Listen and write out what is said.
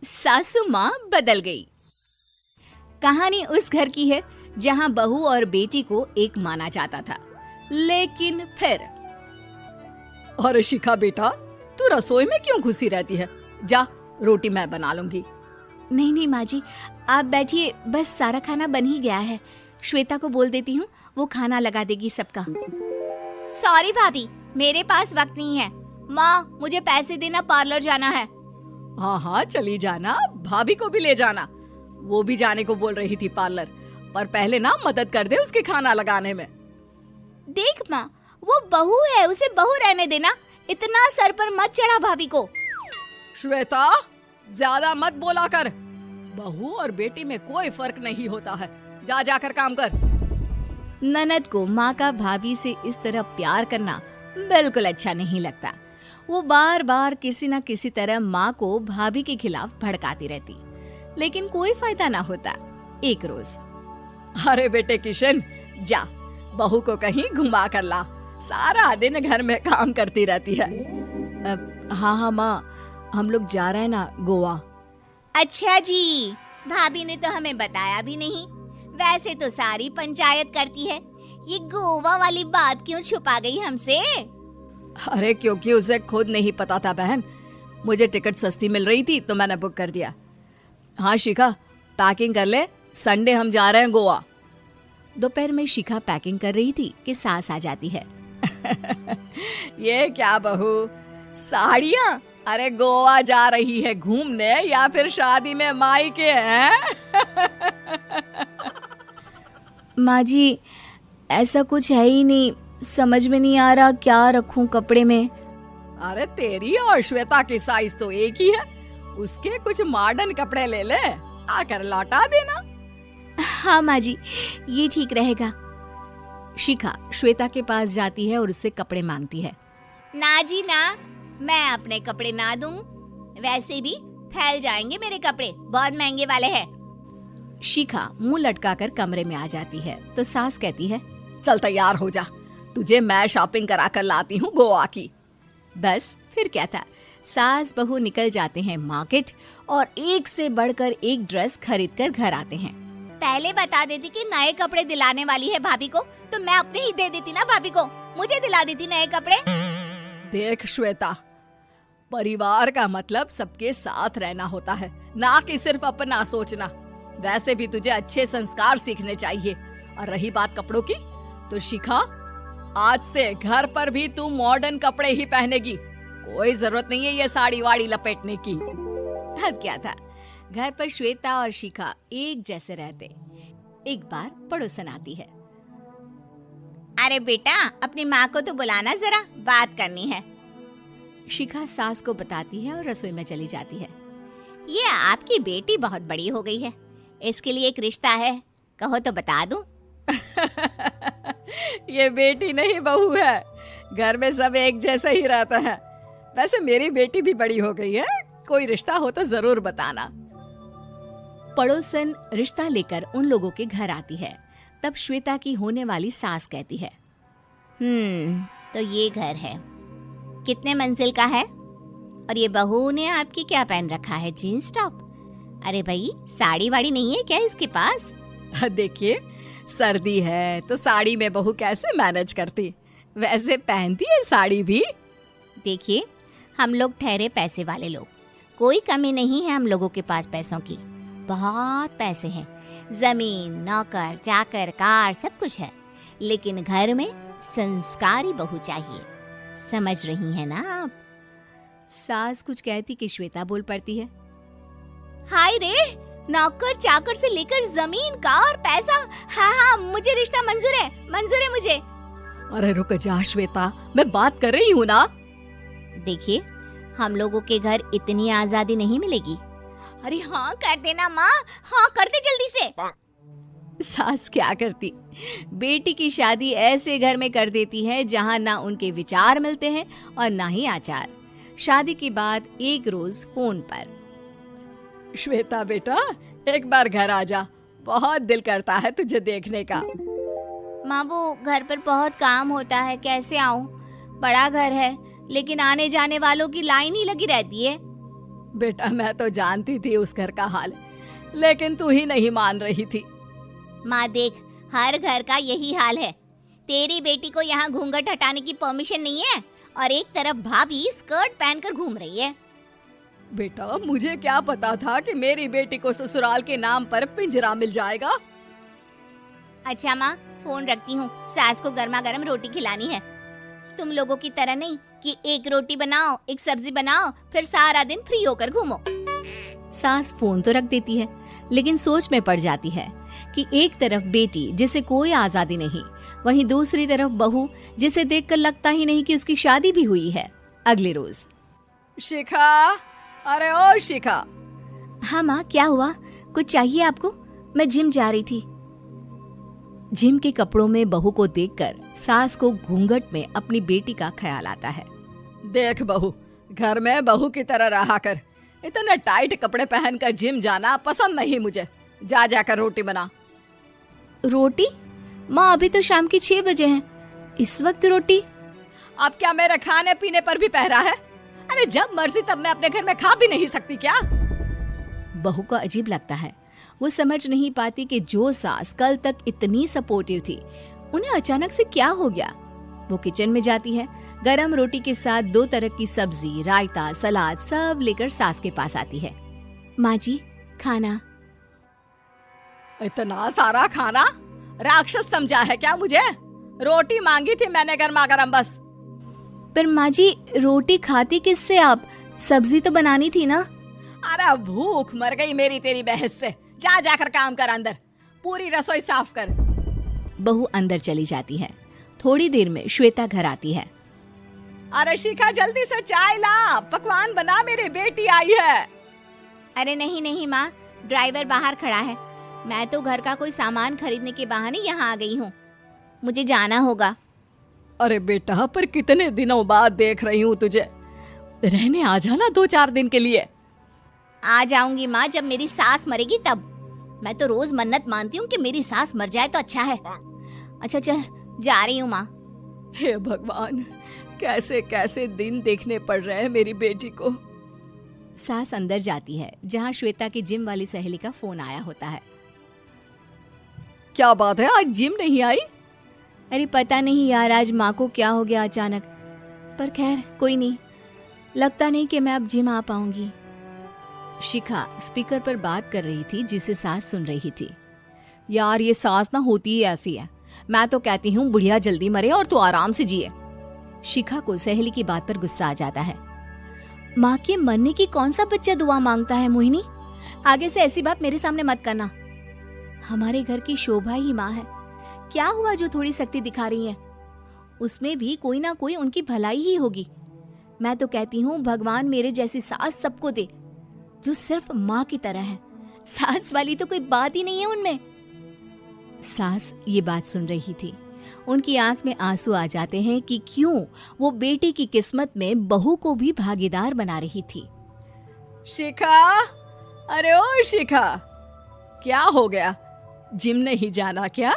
सासू माँ बदल गई। कहानी उस घर की है जहाँ बहू और बेटी को एक माना जाता था, लेकिन फिर अरे शिखा बेटा, तू रसोई में क्यों घुसी रहती है? जा, रोटी मैं बना लूंगी। नहीं नहीं माँ जी, आप बैठिए, बस सारा खाना बन ही गया है। श्वेता को बोल देती हूँ, वो खाना लगा देगी सबका। सॉरी भाभी, मेरे पास वक्त नहीं है। माँ, मुझे पैसे देना, पार्लर जाना है। हाँ हाँ चली जाना, भाभी को भी ले जाना। वो भी जाने को बोल रही थी पार्लर, पर पहले ना मदद कर दे उसके खाना लगाने में। देख माँ, वो बहू है, उसे बहू रहने देना, इतना सर पर मत चढ़ा भाभी को। श्वेता, ज्यादा मत बोला कर। बहू और बेटी में कोई फर्क नहीं होता है। जा जाकर काम कर। ननद को माँ का भाभी से इस तरह प्यार करना बिल्कुल अच्छा नहीं लगता। वो बार बार किसी न किसी तरह माँ को भाभी के खिलाफ भड़काती रहती, लेकिन कोई फायदा ना होता। एक रोज, अरे बेटे किशन, जा बहू को कहीं घुमा कर ला, सारा दिन घर में काम करती रहती है। हाँ हाँ माँ, हम लोग जा रहे हैं ना गोवा। अच्छा जी, भाभी ने तो हमें बताया भी नहीं। वैसे तो सारी पंचायत करती है, ये गोवा वाली बात क्यों छुपा गई हमसे? अरे क्योंकि उसे खुद नहीं पता था बहन। मुझे टिकट सस्ती मिल रही थी तो मैंने बुक कर दिया। हाँ शिखा, पैकिंग कर ले, संडे हम जा रहे हैं गोवा। दोपहर में शिखा पैकिंग कर रही थी कि सास आ जाती है। ये क्या बहू, साड़ियाँ? अरे गोवा जा रही है घूमने या फिर शादी में मायके हैं? माँ जी, ऐसा कुछ है ही नहीं, समझ में नहीं आ रहा क्या रखूं कपड़े में। अरे तेरी और श्वेता की साइज तो एक ही है, उसके कुछ मॉडर्न कपड़े ले ले, आकर लौटा देना। हाँ माँ जी, ये ठीक रहेगा। शिखा श्वेता के पास जाती है और उससे कपड़े मांगती है। ना जी ना, मैं अपने कपड़े ना दूं, वैसे भी फैल जाएंगे मेरे कपड़े, बहुत महंगे वाले हैं। शिखा मुंह लटकाकर कमरे में आ जाती है तो सास कहती है, चल तैयार हो जा, तुझे मैं शॉपिंग करा कर लाती हूँ गोवा की। बस फिर क्या था, सास बहू निकल जाते हैं मार्केट और एक से बढ़कर एक ड्रेस खरीद कर घर आते हैं। पहले बता देती कि नए कपड़े दिलाने वाली है भाभी को, तो मैं अपने ही दे देती ना भाभी को, मुझे दिला देती नए कपड़े। देख श्वेता, परिवार का मतलब सबके साथ रहना होता है, ना कि सिर्फ अपना सोचना। वैसे भी तुझे अच्छे संस्कार सीखने चाहिए। और रही बात कपड़ों की, तो शिखा, आज से घर पर भी तू मॉडर्न कपड़े ही पहनेगी। कोई जरूरत नहीं है ये साड़ी वाड़ी लपेटने की। अब क्या था, घर पर श्वेता और शिखा एक जैसे रहते। एक बार पड़ोसन आती है। अरे बेटा, अपनी माँ को तो बुलाना, जरा बात करनी है। शिखा सास को बताती है और रसोई में चली जाती है। ये आपकी बेटी बहुत बड़ी हो गई है, इसके लिए एक रिश्ता है, कहो तो बता दूं। ये बेटी नहीं बहू है, घर में सब एक जैसा ही रहता है। वैसे मेरी बेटी भी बड़ी हो गई है, कोई रिश्ता हो तो जरूर बताना। पड़ोसन रिश्ता लेकर उन लोगों के घर आती है। तब श्वेता की होने वाली सास कहती है, तो ये घर है, कितने मंजिल का है? और ये बहू ने आपकी क्या पहन रखा है, जीन्स टॉप? अरे भाई, साड़ी वाड़ी नहीं है क्या इसके पास? देखिए, सर्दी है तो साड़ी में बहू कैसे मैनेज करती, वैसे पहनती है साड़ी भी। देखिए, हम लोग ठहरे पैसे वाले लोग, कोई कमी नहीं है हम लोगों के पास पैसों की, बहुत पैसे हैं, जमीन, नौकर चाकर, कार, सब कुछ है, लेकिन घर में संस्कारी बहू चाहिए। समझ रही है ना आप? सास कुछ कहती कि श्वेता बोल पड़ती है, हाय रे, नौकर चाकर से लेकर जमीन, कार, पैसा, हाँ हाँ, मुझे रिश्ता मंजूर है मुझे। अरे रुक जा श्वेता, मैं बात कर रही हूँ ना। देखिए, हम लोगों के घर इतनी आजादी नहीं मिलेगी। अरे हाँ कर देना माँ, हाँ कर दे जल्दी से। सास क्या करती, बेटी की शादी ऐसे घर में कर देती है जहाँ ना उनके विचार मिलते हैं और ना ही आचार। शादी के बाद एक रोज फोन पर, श्वेता बेटा, एक बार घर आ जा, बहुत दिल करता है तुझे देखने का। माँ, वो घर पर बहुत काम होता है, कैसे आऊँ? बड़ा घर है, लेकिन आने जाने वालों की लाइन ही लगी रहती है। बेटा मैं तो जानती थी उस घर का हाल, लेकिन तू ही नहीं मान रही थी। माँ देख, हर घर का यही हाल है। तेरी बेटी को यहाँ घूंघट हटाने की परमिशन नहीं है और एक तरफ भाभी स्कर्ट पहनकर घूम रही है। बेटा मुझे क्या पता था कि मेरी बेटी को ससुराल के नाम पर पिंजरा मिल जाएगा। अच्छा माँ, फोन रखती हूँ, सास को गर्मा गर्म रोटी खिलानी है। तुम लोगों की तरह नहीं कि एक रोटी बनाओ, एक सब्जी बनाओ, फिर सारा दिन फ्री होकर घूमो। सास फोन तो रख देती है, लेकिन सोच में पड़ जाती है कि एक तरफ बेटी जिसे कोई आजादी नहीं, वहीं दूसरी तरफ बहू जिसे देखकर लगता ही नहीं कि उसकी शादी भी हुई है। अगले रोज। शिखा, अरे ओ शिखा। हाँ माँ, क्या हुआ? कुछ चाहिए आपको? मैं जिम जा रही थी। जिम के कपड़ों में बहू को देखकर सास को घूंघट में अपनी बेटी का ख्याल आता है। देख बहू, घर में बहू की तरह रहा कर। इतने टाइट कपड़े पहनकर जिम जाना पसंद नहीं मुझे। जा जाकर रोटी बना। रोटी? माँ अभी तो शाम के 6 बजे हैं, इस वक्त रोटी? अब क्या मेरे खाने पीने पर भी पहरा है? अरे जब मर्जी तब मैं अपने घर में खा भी नहीं सकती क्या? बहू को अजीब लगता है। वो समझ नहीं पाती कि जो सास कल तक इतनी सपोर्टिव थी, उन्हें अचानक से क्या हो गया। वो किचन में जाती है, गरम रोटी के साथ 2 तरह की सब्जी, रायता, सलाद सब लेकर सास के पास आती है। माँ जी, खाना। इतना सारा खाना? राक्षस समझा है क्या मुझे? रोटी मांगी थी मैंने गर्मा गरम बस। पर माँ जी, रोटी खाती किससे आप? सब्जी तो बनानी थी ना। अरे भूख मर गई मेरी तेरी बहस से। जा जाकर काम कर, अंदर पूरी रसोई साफ कर। बहू अंदर चली जाती है। थोड़ी देर में श्वेता घर आती है। अरे शिखा, जल्दी से चाय ला, पकवान बना, मेरी बेटी आई है। अरे नहीं नहीं माँ, ड्राइवर बाहर खड़ा है। मैं तो घर का कोई सामान खरीदने के बहाने यहाँ आ गई हूँ, मुझे जाना होगा। अरे बेटा, पर कितने दिनों बाद देख रही हूँ तुझे, रहने आ जाना 2-4 दिन के लिए। आ जाऊंगी माँ, जब मेरी सास मरेगी तब। मैं तो रोज मन्नत मानती हूँ कि मेरी सास मर जाए तो अच्छा है। अच्छा चल, जा रही हूँ माँ। हे भगवान, कैसे कैसे दिन देखने पड़ रहे हैं मेरी बेटी को। सास अंदर जाती है, जहाँ श्वेता की जिम वाली सहेली का फोन आया होता है। क्या बात है, आज जिम नहीं आई? अरे पता नहीं यार, आज माँ को क्या हो गया अचानक। पर खैर कोई नहीं, लगता नहीं कि मैं अब जिम आ पाऊंगी। शिखा स्पीकर पर बात कर रही थी, जिसे सास सुन रही थी। यार ये सास ना होती ही ऐसी है। मैं तो कहती हूँ बुढ़िया जल्दी मरे और तू आराम से जिए। शिखा को सहेली की बात पर गुस्सा आ जाता है। माँ के मरने की कौन सा बच्चा दुआ मांगता है मोहिनी? आगे से ऐसी बात मेरे सामने मत करना। हमारे घर की शोभा ही माँ है। क्या हुआ जो थोड़ी शक्ति दिखा रही है? उसमें भी कोई ना कोई उनकी भलाई ही होगी। मैं तो कहती हूँ भगवान मेरे जैसी सास सबको दे, जो सिर्फ माँ की तरह है। सास वाली तो कोई बात ही नहीं है उनमें। सास ये बात सुन रही थी। उनकी आंख में आंसू आ जाते हैं कि क्यों वो बेटी की किस्मत में बहू को भी भागीदार बना रही थी। शिखा, अरे ओ शिखा, क्या हो गया? जिम नहीं जाना क्या?